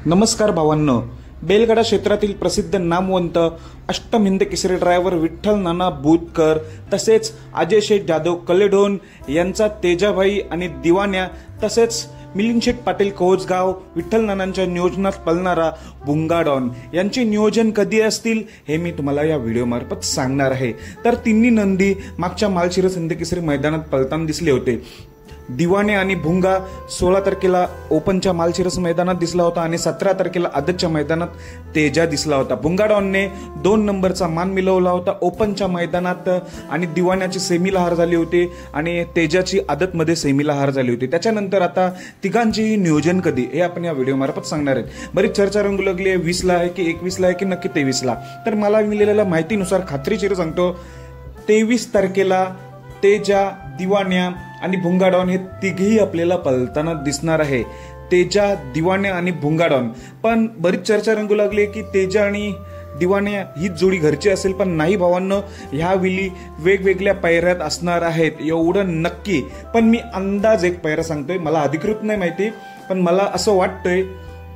नमस्कार भावांनो, बेलगडा क्षेत्रातील प्रसिद्ध नामवंत अष्टम केसरी ड्रायव्हर विठ्ठल नाना बुतकर तसेच अजय शेठ जाधव कलेढोन यांचा तेजाभाई आणि दिवाण्या तसेच मिलिंद शेठ पाटील कोचगाव विठ्ठल नानांच्या नियोजनात पळणारा भुंगा डॉन यांचे नियोजन कधी असतील हे मी तुम्हाला या व्हिडिओ मार्फत सांगणार आहे। तर तिन्ही नंदी मागच्या माळशिरस केसरी मैदानात पळताना दिसले होते। दिवाणे आणि भुंगा 16 तारखेला ओपनच्या माळशिरस मैदानात दिसला होता आणि 17 तारखेला आदतच्या मैदानात तेजा दिसला होता। भुंगा डॉनने 2 नंबरचा मान मिळवला होता ओपनच्या मैदानात आणि दिवाण्याची सेमीला हार झाली होती आणि तेजाची आदतमध्ये सेमीला हार झाली होती। त्याच्यानंतर आता तिघांचेही नियोजन कधी हे आपण या व्हिडिओ मार्फत सांगणार आहेत। बरीच चर्चा रंगू लागली आहे 20 ला आहे की 21 ला आहे की नक्की 23 ला। तर मला मिळालेल्या माहितीनुसार खात्रीशीर सांगतो 23 तारखेला तेजा, दिवाण्या आणि भुंगा डॉन हे तिघेही आपल्याला पळताना दिसणार आहे। तेजा, दिवाण्या आणि भुंगा डॉन। पण बरीच चर्चा रंगू लागली की तेजा आणि दिवाण्या ही जोडी घरची असेल, पण नाही भावांनो, ह्या वेळी वेगवेगळ्या पैऱ्यात असणार आहेत एवढं नक्की। पण मी अंदाज एक पैरा सांगतोय, मला अधिकृत नाही माहिती, पण मला असं वाटतंय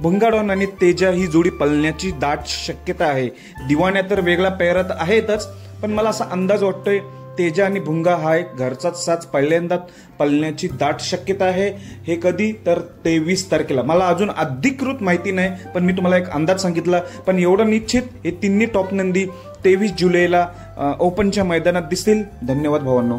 भुंगा डॉन आणि तेजा ही जोडी पळण्याची दाट शक्यता आहे। दिवाण्या तर वेगळ्या पैऱ्यात आहेतच, पण मला असा अंदाज वाटतोय तेजा आणि भुंगा हा एक घरचाच साज पहिल्यांदा पळण्याची दाट शक्यता आहे। हे कधी तर 23 तारखेला। मला अजून अधिकृत माहिती नाही, पण मी तुम्हाला एक अंदाज सांगितला। पण एवढं निश्चित हे तिन्ही टॉप नंदी 23 जुलैला ओपनच्या मैदानात दिसतील। धन्यवाद भावांनो।